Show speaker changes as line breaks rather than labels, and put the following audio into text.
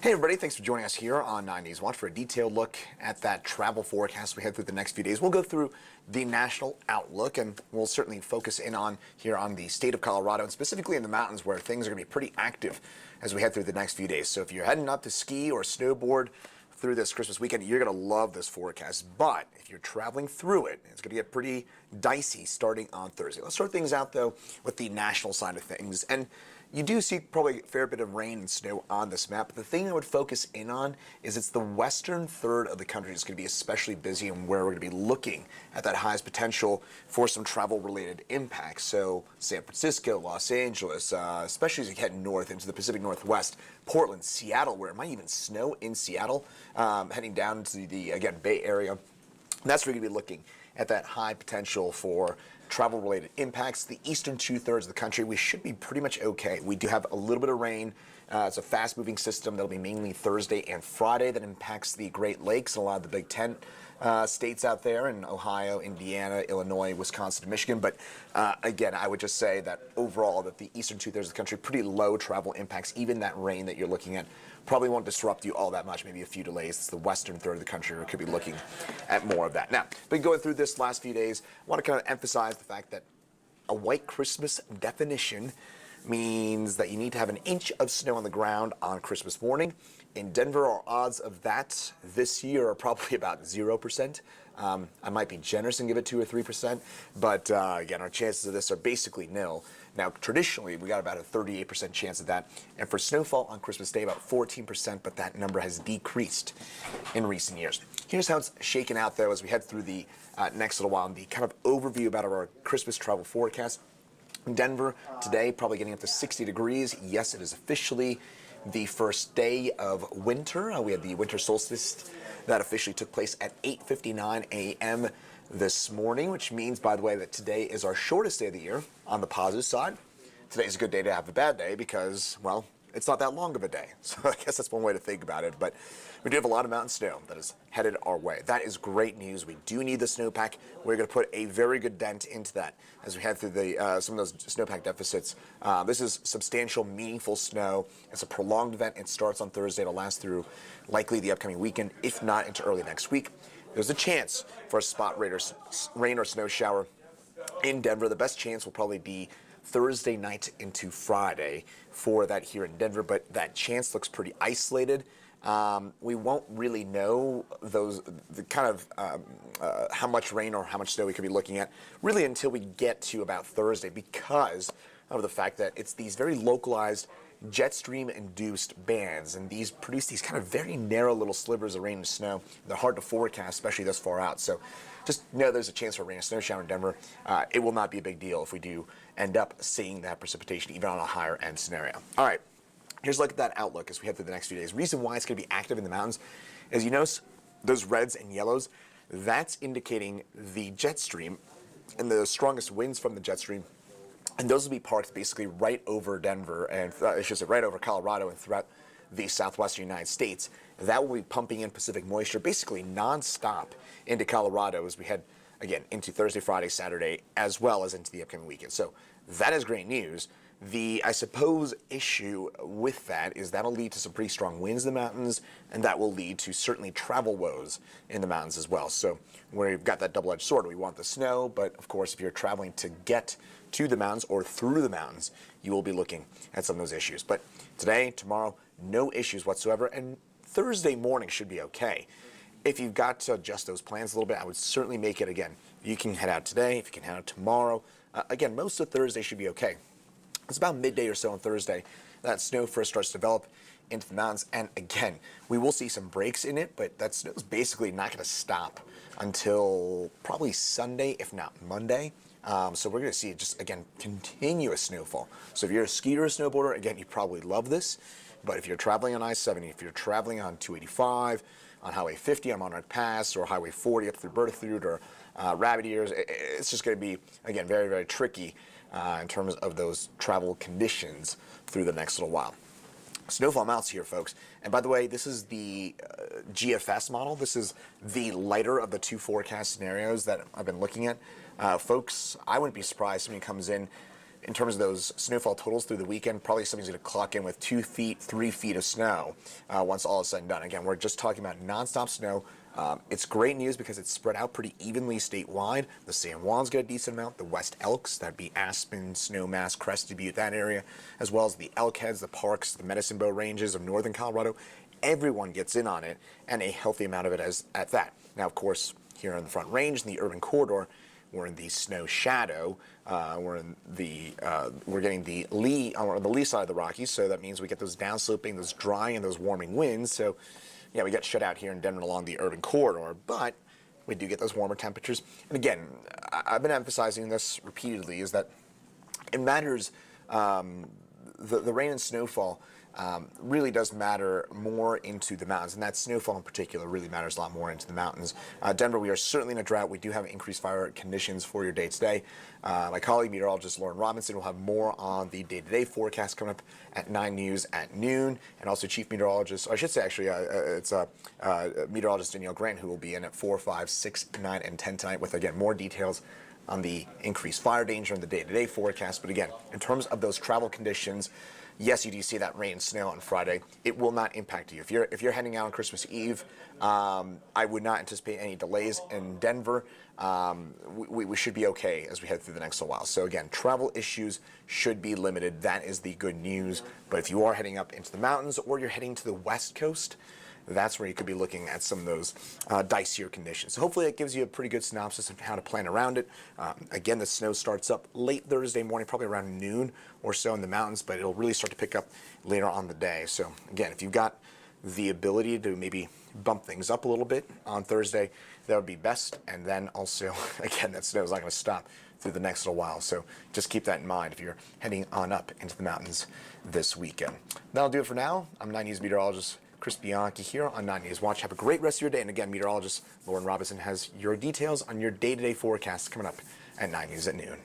Hey everybody, thanks for joining us here on 9 Days Watch for a detailed look at that travel forecast we head through the next few days. We'll go through the national outlook and we'll certainly focus in on here on the state of Colorado and specifically in the mountains where things are going to be pretty active as we head through the next few days. So if you're heading up to ski or snowboard through this Christmas weekend, you're going to love this forecast. But if you're traveling through it, it's going to get pretty dicey starting on Thursday. Let's start things out though with the national side of things. And you do see probably a fair bit of rain and snow on this map, but the thing I would focus in on is it's the western third of the country that's going to be especially busy and where we're going to be looking at that highest potential for some travel-related impacts. So San Francisco, Los Angeles, especially as you head north into the Pacific Northwest, Portland, Seattle, where it might even snow in Seattle, heading down to the, again, Bay Area. That's where you're going to be looking at that high potential for travel-related impacts. The eastern two-thirds of the country, we should be pretty much okay. We do have a little bit of rain. It's a fast-moving system that'll be mainly Thursday and Friday that impacts the Great Lakes and a lot of the Big Ten states out there in Ohio, Indiana, Illinois, Wisconsin, Michigan. But again, I would just say that overall that the eastern two-thirds of the country, pretty low travel impacts. Even that rain that you're looking at probably won't disrupt you all that much, maybe a few delays. It's the western third of the country where we could be looking at more of that. Now, been going through this last few days, I want to kind of emphasize the fact that a white Christmas definition means that you need to have an inch of snow on the ground on Christmas morning. In Denver, our odds of that this year are probably about 0%. I might be generous and give it 2 or 3%, but again, our chances of this are basically nil. Now, traditionally, we got about a 38% chance of that, and for snowfall on Christmas Day, about 14%, but that number has decreased in recent years. Here's how it's shaken out, though, as we head through the next little while, and the kind of overview about our Christmas travel forecast. Denver today, probably getting up to 60 degrees. Yes, it is officially the first day of winter. We had the winter solstice that officially took place at 8:59 a.m. this morning, which means, by the way, that today is our shortest day of the year on the positive side. Today's a good day to have a bad day because, well, it's not that long of a day. So I guess that's one way to think about it. But we do have a lot of mountain snow that is headed our way. That is great news. We do need the snowpack. We're going to put a very good dent into that as we head through the some of those snowpack deficits. This is substantial, meaningful snow. It's a prolonged event. It starts on Thursday. It'll last through likely the upcoming weekend, if not into early next week. There's a chance for a spot rain or snow shower in Denver. The best chance will probably be Thursday night into Friday for that here in Denver, but that chance looks pretty isolated. We won't really know how much rain or how much snow we could be looking at really until we get to about Thursday because of the fact that it's these very localized jet stream induced bands, and these produce these kind of very narrow little slivers of rain and snow. They're hard to forecast, especially this far out. So just know there's a chance for a rain and snow shower in Denver. It will not be a big deal if we do end up seeing that precipitation even on a higher end scenario. All right, here's a look at that outlook as we head through the next few days. Reason why it's going to be active in the mountains is you notice those reds and yellows. That's indicating the jet stream and the strongest winds from the jet stream. And those will be parked basically right over Denver, and I should say right over Colorado and throughout the southwestern United States. That will be pumping in Pacific moisture basically nonstop into Colorado as we head, again, into Thursday, Friday, Saturday, as well as into the upcoming weekend. So that is great news. The, I suppose, issue with that is that'll lead to some pretty strong winds in the mountains, and that will lead to certainly travel woes in the mountains as well. So we've got that double-edged sword. We want the snow, but of course, if you're traveling to get to the mountains or through the mountains, you will be looking at some of those issues. But today, tomorrow, no issues whatsoever, and Thursday morning should be okay. If you've got to adjust those plans a little bit, I would certainly make it again. You can head out today, if you can head out tomorrow. Again, most of Thursday should be okay. It's about midday or so on Thursday that snow first starts to develop into the mountains. And again, we will see some breaks in it, but that snow is basically not going to stop until probably Sunday, if not Monday. So we're going to see just, again, continuous snowfall. So if you're a skier or a snowboarder, again, you probably love this. But if you're traveling on I-70, if you're traveling on 285, on Highway 50 on Monarch Pass, or Highway 40 up through Berthoud or Rabbit Ears, it's just going to be, again, very, very tricky in terms of those travel conditions through the next little while. Snowfall amounts here, folks. And by the way, this is the GFS model. This is the lighter of the two forecast scenarios that I've been looking at. Folks, I wouldn't be surprised if somebody comes in in terms of those snowfall totals through the weekend, probably something's going to clock in with 2 feet, 3 feet of snow once all is said and done. Again, we're just talking about nonstop snow. It's great news because it's spread out pretty evenly statewide. The San Juans get a decent amount. The West Elks, that'd be Aspen, Snowmass, Crested Butte, that area, as well as the Elkheads, the Parks, the Medicine Bow Ranges of northern Colorado. Everyone gets in on it, and a healthy amount of it as at that. Now, of course, here on the Front Range, in the urban corridor, we're in the snow shadow. We're getting the lee on the lee side of the Rockies, so that means we get those downsloping, those drying, and those warming winds. So, yeah, we get shut out here in Denver along the urban corridor, but we do get those warmer temperatures. And again, I've been emphasizing this repeatedly, is that it matters. The rain and snowfall really does matter more into the mountains, and that snowfall in particular really matters a lot more into the mountains. Denver, we are certainly in a drought. We do have increased fire conditions for your day today. My colleague, meteorologist Lauren Robinson, will have more on the day-to-day forecast coming up at 9 News at noon, and also Chief Meteorologist, or I should say actually, it's Meteorologist Danielle Grant, who will be in at 4, 5, 6, 9, and 10 tonight with, again, more details on the increased fire danger and the day-to-day forecast. But again, in terms of those travel conditions, yes, you do see that rain and snow on Friday. It will not impact you. If you're heading out on Christmas Eve, I would not anticipate any delays in Denver. We should be okay as we head through the next little while. So again, travel issues should be limited. That is the good news. But if you are heading up into the mountains or you're heading to the West Coast, that's where you could be looking at some of those dicier conditions. So hopefully it gives you a pretty good synopsis of how to plan around it. Again, the snow starts up late Thursday morning, probably around noon or so in the mountains, but it'll really start to pick up later on the day. So again, if you've got the ability to maybe bump things up a little bit on Thursday, that would be best. And then also, again, that snow is not going to stop through the next little while. So just keep that in mind if you're heading on up into the mountains this weekend. That'll do it for now. I'm 9 News meteorologist Chris Bianchi here on 9 News Watch. Have a great rest of your day. And again, meteorologist Lauren Robinson has your details on your day-to-day forecast coming up at 9 News at noon.